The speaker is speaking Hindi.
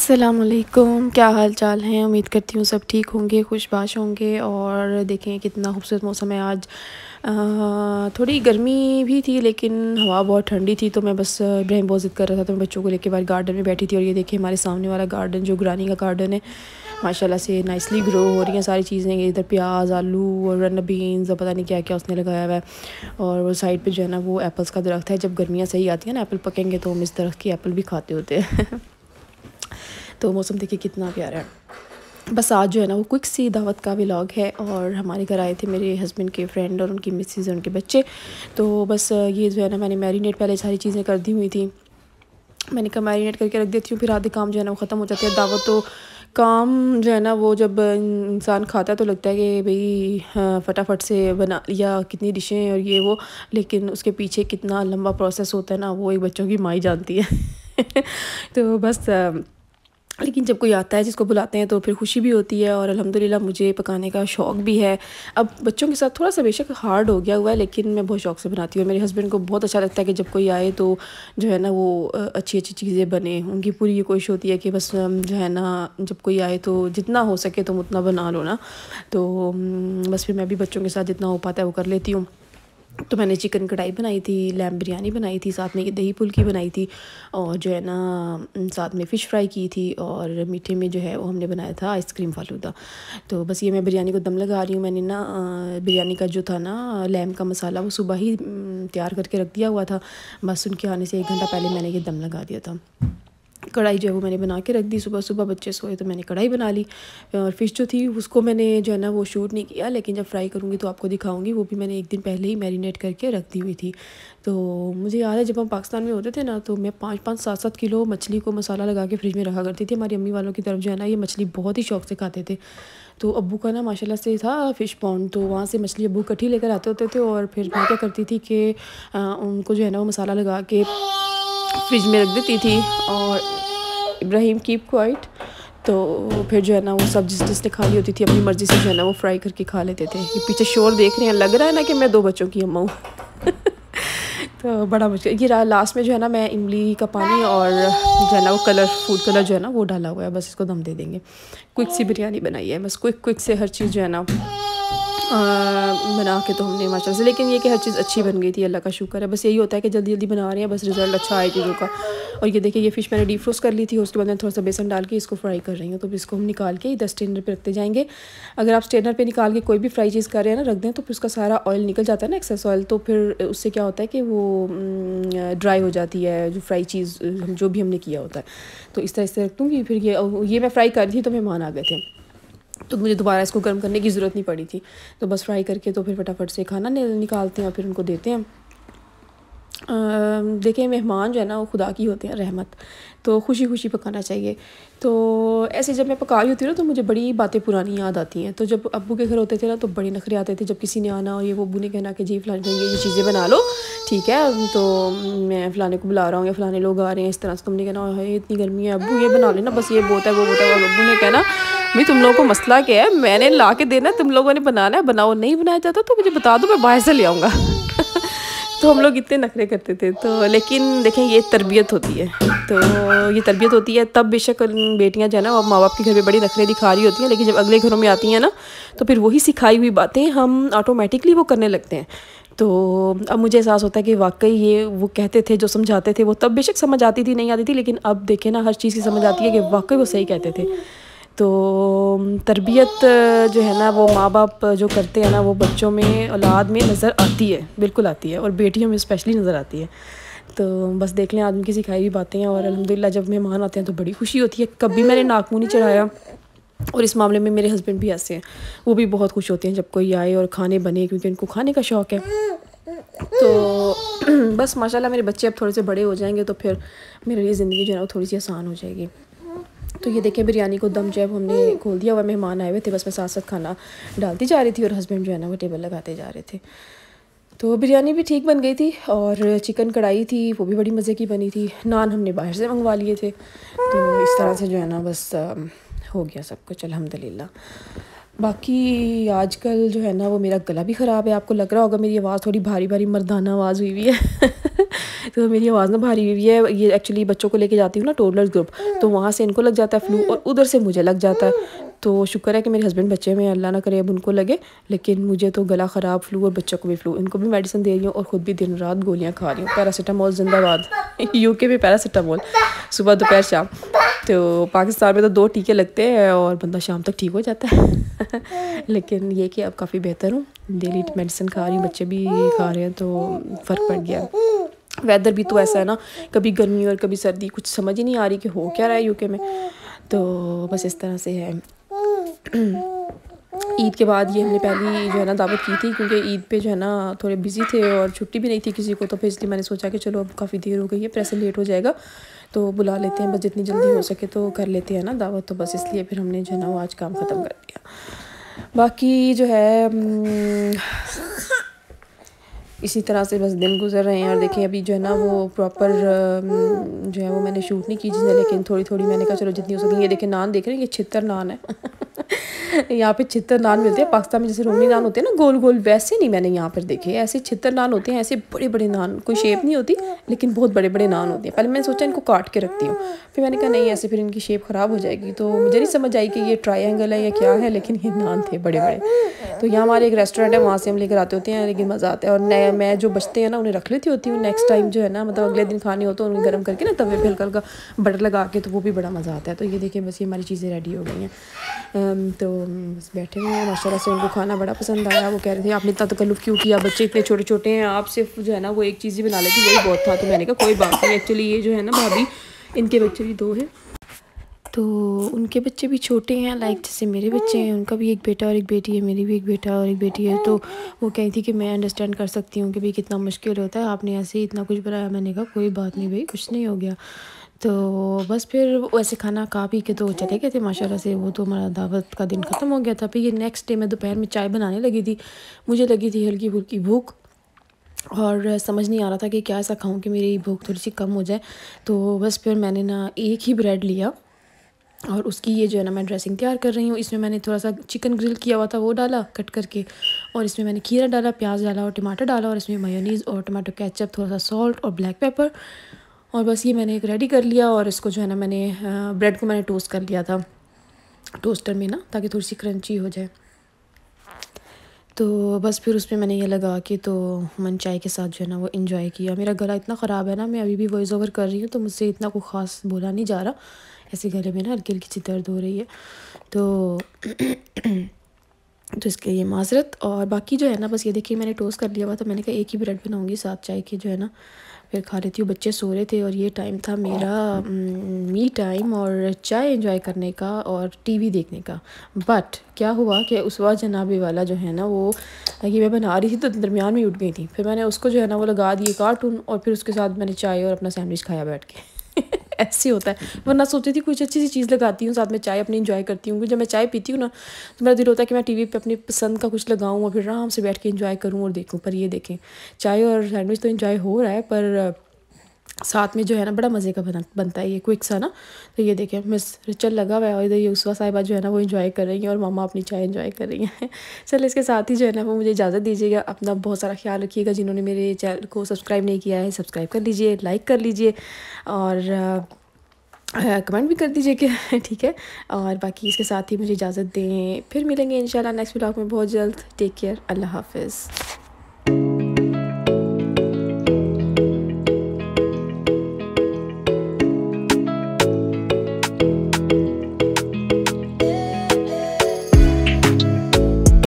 अस्सलामुअलैकुम, क्या हाल चाल हैं। उम्मीद करती हूँ सब ठीक होंगे, खुशबाश होंगे। और देखें कितना खूबसूरत मौसम है आज। थोड़ी गर्मी भी थी लेकिन हवा बहुत ठंडी थी। तो मैं बस इब्राहिम बहुत ज़िद कर रहा था तो मैं बच्चों को लेके बाहर गार्डन में बैठी थी। और ये देखिए हमारे सामने वाला गार्डन जो गुरानी का गार्डन है, माशाल्लाह से नाइसली ग्रो हो रही हैं सारी चीज़ें। इधर प्याज, आलू और रन बीन्स और पता नहीं क्या क्या उसने लगाया हुआ है। और वो साइड पे जो है ना वो एप्पल्स का दरख्त है। जब गर्मियाँ सही आती हैं ना, एप्पल पकेंगे तो हम इस दरख्त की एप्पल भी खाते होते हैं। तो मौसम देखिए कितना प्यारा है। बस आज जो है ना वो क्विक सी दावत का व्लॉग है। और हमारे घर आए थे मेरे हस्बैंड के फ्रेंड और उनकी मिसेज और उनके बच्चे। तो बस ये जो है ना मैंने मैरिनेट पहले सारी चीज़ें कर दी हुई थी। मैंने कहा मैरिनेट करके रख देती हूँ, फिर आधे काम जो है ना वो ख़त्म हो जाते हैं। दावत तो काम जो है ना वो जब इंसान खाता है तो लगता है कि भाई हाँ, फटाफट से बना लिया कितनी डिशें और ये वो, लेकिन उसके पीछे कितना लंबा प्रोसेस होता है ना वो एक बच्चों की माँ ही जानती है। तो बस लेकिन जब कोई आता है जिसको बुलाते हैं तो फिर खुशी भी होती है। और अल्हम्दुलिल्लाह मुझे पकाने का शौक़ भी है। अब बच्चों के साथ थोड़ा सा बेशक हार्ड हो गया हुआ है लेकिन मैं बहुत शौक़ से बनाती हूँ। मेरे हस्बैंड को बहुत अच्छा लगता है कि जब कोई आए तो जो है ना वो अच्छी अच्छी चीज़ें बने। उनकी पूरी ये कोशिश होती है कि बस जो है ना जब कोई आए तो जितना हो सके तुम उतना बना लो ना। तो बस फिर मैं भी बच्चों के साथ जितना हो पाता है वो कर लेती हूँ। तो मैंने चिकन कढ़ाई बनाई थी, लैम्ब बिरयानी बनाई थी, साथ में ये दही फुल्की बनाई थी और जो है ना साथ में फ़िश फ्राई की थी। और मीठे में जो है वो हमने बनाया था आइसक्रीम फालूदा। तो बस ये मैं बिरयानी को दम लगा रही हूँ। मैंने ना बिरयानी का जो था ना लैम्ब का मसाला वो सुबह ही तैयार करके रख दिया हुआ था। बस उनके आने से 1 घंटा पहले मैंने ये दम लगा दिया था। कढ़ाई जो है वो मैंने बना के रख दी। सुबह सुबह बच्चे सोए तो मैंने कढ़ाई बना ली। और फ़िश जो थी उसको मैंने जो है ना वो शूट नहीं किया, लेकिन जब फ्राई करूँगी तो आपको दिखाऊंगी। वो भी मैंने 1 दिन पहले ही मैरिनेट करके रख दी हुई थी। तो मुझे याद है जब हम पाकिस्तान में होते थे ना तो मैं 5-5 7-7 किलो मछली को मसाला लगा के फ्रिज में रखा करती थी। हमारी अम्मी वालों की तरफ जो है ना ये मछली बहुत ही शौक़ से खाते थे। तो अब्बू का ना माशाल्लाह से था फ़िश पॉन्ड, तो वहाँ से मछली अब्बू इकट्ठी लेकर आते होते थे। और फिर मैं क्या करती थी कि उनको जो है ना वो मसाला लगा के फ्रिज में रख देती थी। और इब्राहिम कीप क्वाइट। तो फिर जो है ना वो सब जिसने खानी होती थी अपनी मर्ज़ी से जो है ना वो फ्राई करके खा लेते थे। ये पीछे शोर देख रहे हैं, लग रहा है ना कि मैं 2 बच्चों की अम्मा हूँ। तो बड़ा मुश्किल ये लास्ट में जो है ना मैं इमली का पानी और जो है ना वो कलर फूड कलर जो है ना वो डाला हुआ है। बस इसको दम दे देंगे। क्विक सी बिरयानी बनाई है, बस क्विक से हर चीज़ जो है ना बना के तो हमने माशाल्लाह से। लेकिन ये कि हर चीज़ अच्छी बन गई थी, अल्लाह का शुक्र है। बस यही होता है कि जल्दी जल्दी बना रहे हैं, बस रिज़ल्ट अच्छा आए चीज़ों का। और ये देखिए ये फ़िश मैंने डीप फ्रोस्ट कर ली थी, उसके बाद मैं थोड़ा सा बेसन डाल के इसको फ्राई कर रही हूँ। तो इसको हम निकाल के इधर स्ट्रेनर पे रखते जाएंगे। अगर आप स्ट्रेनर पे निकाल के कोई भी फ्राई चीज़ कर रहे हैं ना रख दें तो फिर उसका सारा ऑयल निकल जाता है ना, एक्सेस ऑयल। तो फिर उससे क्या होता है कि वो ड्राई हो जाती है जो फ्राई चीज़ जो भी हमने किया होता है। तो इस तरह से रख दूँगी। फिर ये मैं फ्राई कर रही थी तो मेहमान आ गए थे तो मुझे दोबारा इसको गर्म करने की ज़रूरत नहीं पड़ी थी। तो बस फ्राई करके तो फिर फटाफट से खाना निकालते हैं और फिर उनको देते हैं। देखिए मेहमान जो है ना वो खुदा की होते हैं रहमत, तो खुशी खुशी पकाना चाहिए। तो ऐसे जब मैं पका रही होती हूँ ना तो मुझे बड़ी बातें पुरानी याद आती हैं। तो जब अब्बू के घर होते थे ना तो बड़े नखरे आते थे जब किसी ने आना और ये वो अब्बू ने कहना कि जी फलाने ये चीज़ें बना लो, ठीक है तो मैं फ़लाने को बुला रहा हूँ या फ़लाने लोग आ रहे हैं इस तरह से। तुमने कहना है इतनी गर्मी है अब्बू ये बना लेना, बस ये बहुत है वो बहुत है। और अब्बू ने कहना भाई तुम लोगों को मसला क्या है, मैंने ला के देना, तुम लोगों ने बनाना है, बनाओ, नहीं बनाया जाता तो मुझे बता दो मैं बाहर से ले आऊँगा। तो हम लोग इतने नखरे करते थे। तो लेकिन देखें ये तरबियत होती है, तो ये तरबियत होती है तब बेशक बेटियां जो है ना अब माँ बाप के घर में बड़ी नखरे दिखा रही होती हैं, लेकिन जब अगले घरों में आती हैं ना तो फिर वही सिखाई हुई बातें हम ऑटोमेटिकली वो करने लगते हैं। तो अब मुझे एहसास होता है कि वाकई ये वो कहते थे जो समझाते थे वो तब बेशक समझ आती थी नहीं आती थी, लेकिन अब देखें ना हर चीज़ की समझ आती है कि वाकई वो सही कहते थे। तो तरबियत जो है ना वो माँ बाप जो करते हैं ना वो बच्चों में औलाद में नज़र आती है, बिल्कुल आती है, और बेटियों में स्पेशली नज़र आती है। तो बस देख लें आदमी की सिखाई हुई बातें हैं। और अल्हम्दुलिल्लाह जब मेहमान आते हैं तो बड़ी खुशी होती है। कभी मैंने नाक मुँह नहीं चढ़ाया। और इस मामले में मेरे हस्बैंड भी ऐसे हैं, वो भी बहुत खुश होते हैं जब कोई आए और खाने बने, क्योंकि उनको खाने का शौक़ है। तो बस माशाल्लाह मेरे बच्चे अब थोड़े से बड़े हो जाएंगे तो फिर मेरे लिए ज़िंदगी जो है ना वो थोड़ी सी आसान हो जाएगी। तो ये देखें बिरयानी को दम जब हमने खोल दिया हुआ, मेहमान आए हुए थे, बस मैं साथ साथ खाना डालती जा रही थी और हस्बैंड जो है ना वो टेबल लगाते जा रहे थे। तो बिरयानी भी ठीक बन गई थी और चिकन कढ़ाई थी वो भी बड़ी मज़े की बनी थी। नान हमने बाहर से मंगवा लिए थे। तो इस तरह से जो है ना बस हो गया सब कुछ अल्हम्दुलिल्लाह। बाकी आजकल जो है ना वो मेरा गला भी ख़राब है, आपको लग रहा होगा मेरी आवाज़ थोड़ी भारी भारी मर्दाना आवाज़ हुई हुई है। तो मेरी आवाज़ ना भारी हुई है। ये एक्चुअली बच्चों को लेके जाती हूँ ना टोडलर्स ग्रुप, तो वहाँ से इनको लग जाता है फ्लू और उधर से मुझे लग जाता है। तो शुक्र है कि मेरे हस्बैंड बच्चे में, अल्लाह ना करे अब उनको लगे, लेकिन मुझे तो गला ख़राब, फ्लू, और बच्चों को भी फ्लू। इनको भी मेडिसिन दे रही हूँ और ख़ुद भी दिन रात गोलियाँ खा रही हूँ। पैरासीटामोल जिंदाबाद। यूके में पैरासीटामोल सुबह दोपहर शाम। तो पाकिस्तान में तो 2 टीके लगते हैं और बंदा शाम तक ठीक हो जाता है। लेकिन ये कि अब काफ़ी बेहतर हूँ, डेली मेडिसिन खा रही हूँ, बच्चे भी खा रहे हैं, तो फ़र्क पड़ गया। वेदर भी तो ऐसा है ना, कभी गर्मी और कभी सर्दी, कुछ समझ ही नहीं आ रही कि हो क्या रहा है यूके में। तो बस इस तरह से है। ईद के बाद ये हमने पहली जो है ना दावत की थी, क्योंकि ईद पे जो है ना थोड़े बिजी थे और छुट्टी भी नहीं थी किसी को, तो फिर इसलिए मैंने सोचा कि चलो अब काफ़ी देर हो गई है, प्रेस लेट हो जाएगा तो बुला लेते हैं, बस जितनी जल्दी हो सके तो कर लेते हैं ना दावत। तो बस इसलिए फिर हमने जो है ना वो आज काम ख़त्म कर दिया। बाकी जो है इसी तरह से बस दिन गुजर रहे हैं। और देखें अभी जो है ना वो प्रॉपर जो है वो मैंने शूट नहीं की चीज़ें, लेकिन थोड़ी थोड़ी मैंने कहा चलो जितनी हो सकेंगे। देखें नान देख रहे हैं, ये छितर नान है। यहाँ पे छितर नान मिलते हैं। पाकिस्तान में जैसे रोमनी नान होते हैं ना गोल गोल, वैसे नहीं मैंने यहाँ पर देखे। ऐसे छितर नान होते हैं, ऐसे बड़े बड़े नान, कोई शेप नहीं होती लेकिन बहुत बड़े बड़े नान होते हैं। पहले मैंने सोचा इनको काट के रखती हूँ, फिर मैंने कहा नहीं ऐसे फिर इनकी शेप ख़राब हो जाएगी, तो मुझे नहीं समझ आई कि ये ट्रायंगल है या क्या है, लेकिन ये नान थे बड़े बड़े। तो यहाँ हमारे एक रेस्टोरेंट है, वहाँ से हम लेकर आते होते हैं, लेकिन मज़ा आता है। और मैं जो बचते हैं ना उन्हें रख लेती होती हूँ, नेक्स्ट टाइम जो है ना मतलब अगले दिन खानी हो तो उन्हें गर्म करके ना तवे पे हल्का हल्का बटर लगा के, तो वो भी बड़ा मज़ा आता है। तो ये देखिए बस ये हमारी चीज़ें रेडी हो गई हैं। तो बस बैठे हुए हैं, माशाल्लाह से उनको खाना बड़ा पसंद आया। वो कह रहे थे आपने इतना तकल्लुफ़ क्यों किया, बच्चे इतने छोटे छोटे हैं, आप सिर्फ जो है ना वो एक चीज़ ही बना लेती, वही बहुत था। तो मैंने कहा कोई बात नहीं, एक्चुअली ये जो है ना भाभी, इनके बच्चे भी 2 हैं, तो उनके बच्चे भी छोटे हैं, लाइक जैसे मेरे बच्चे हैं। उनका भी एक बेटा और एक बेटी है, मेरी भी एक बेटा और एक बेटी है। तो वो कही थी कि मैं अंडरस्टैंड कर सकती हूँ कि भाई कितना मुश्किल होता है, आपने ऐसे ही इतना कुछ बनाया। मैंने कहा कोई बात नहीं भाई, कुछ नहीं हो गया। तो बस फिर वैसे खाना खा पी के तो चले गए थे माशाल्लाह से। वो तो हमारा दावत का दिन ख़त्म हो गया था। फिर ये नेक्स्ट डे मैं दोपहर में चाय बनाने लगी थी, मुझे लगी थी हल्की फुल्की भूख और समझ नहीं आ रहा था कि क्या ऐसा खाऊं कि मेरी भूख थोड़ी सी कम हो जाए। तो बस फिर मैंने ना एक ही ब्रेड लिया और उसकी ये जो है ना मैं ड्रेसिंग तैयार कर रही हूँ। इसमें मैंने थोड़ा सा चिकन ग्रिल किया हुआ था वो डाला कट करके, और इसमें मैंने खीरा डाला, प्याज डाला और टमाटर डाला, और इसमें मेयोनीज़ और टमाटो केचप, थोड़ा सा सॉल्ट और ब्लैक पेपर, और बस ये मैंने एक रेडी कर लिया। और इसको जो है ना मैंने ब्रेड को मैंने टोस्ट कर लिया था टोस्टर में ना, ताकि थोड़ी सी क्रंची हो जाए। तो बस फिर उसमें मैंने ये लगा के तो मन चाय के साथ जो है ना वो इन्जॉय किया। मेरा गला इतना ख़राब है ना, मैं अभी भी वॉइस ओवर कर रही हूँ, तो मुझसे इतना कोई ख़ास बोला नहीं जा रहा, ऐसे गले में ना हल्की हल्की सी दर्द हो रही है। तो तो इसके लिए माजरत। और बाकी जो है ना बस ये देखिए मैंने टोस्ट कर लिया हुआ था। मैंने कहा एक ही ब्रेड बनाऊँगी साथ चाय के जो है ना, फिर खा लेती हूँ। बच्चे सो रहे थे और ये टाइम था मेरा मी टाइम और चाय एंजॉय करने का और टीवी देखने का। बट क्या हुआ कि उस वक्त जनाबे वाला जो है ना वो ये मैं बना रही थी तो दरमियान में उठ गई थी। फिर मैंने उसको जो है ना वो लगा दिए कार्टून, और फिर उसके साथ मैंने चाय और अपना सैंडविच खाया बैठ के। ऐसे होता है। वरना सोचती थी कुछ अच्छी सी चीज़ लगाती हूँ साथ में चाय अपनी इंजॉय करती हूँ, क्योंकि जब मैं चाय पीती हूँ ना तो मेरा दिल होता है कि मैं टीवी पे अपनी पसंद का कुछ लगाऊँ और फिर आराम से बैठ के इंजॉय करूँ और देखूँ। पर ये देखें चाय और सैंडविच तो इंजॉय हो रहा है, पर साथ में जो है ना बड़ा मज़े का बनता है ये क्विक सा ना। तो ये देखें मिस रिचल लगा हुआ है और इधर यूसुफ़ा साहिबा जो है ना वो एंजॉय कर रही हैं और मामा अपनी चाय एंजॉय कर रही हैं। चलो इसके साथ ही जो है ना वो मुझे इजाज़त दीजिएगा। अपना बहुत सारा ख्याल रखिएगा। जिन्होंने मेरे चैनल को सब्सक्राइब नहीं किया है सब्सक्राइब कर लीजिए, लाइक कर लीजिए और कमेंट भी कर दीजिए कि ठीक है। और बाकी इसके साथ ही मुझे इजाज़त दें, फिर मिलेंगे इंशाल्लाह नेक्स्ट व्लॉग में बहुत जल्द। टेक केयर, अल्लाह हाफ़िज़।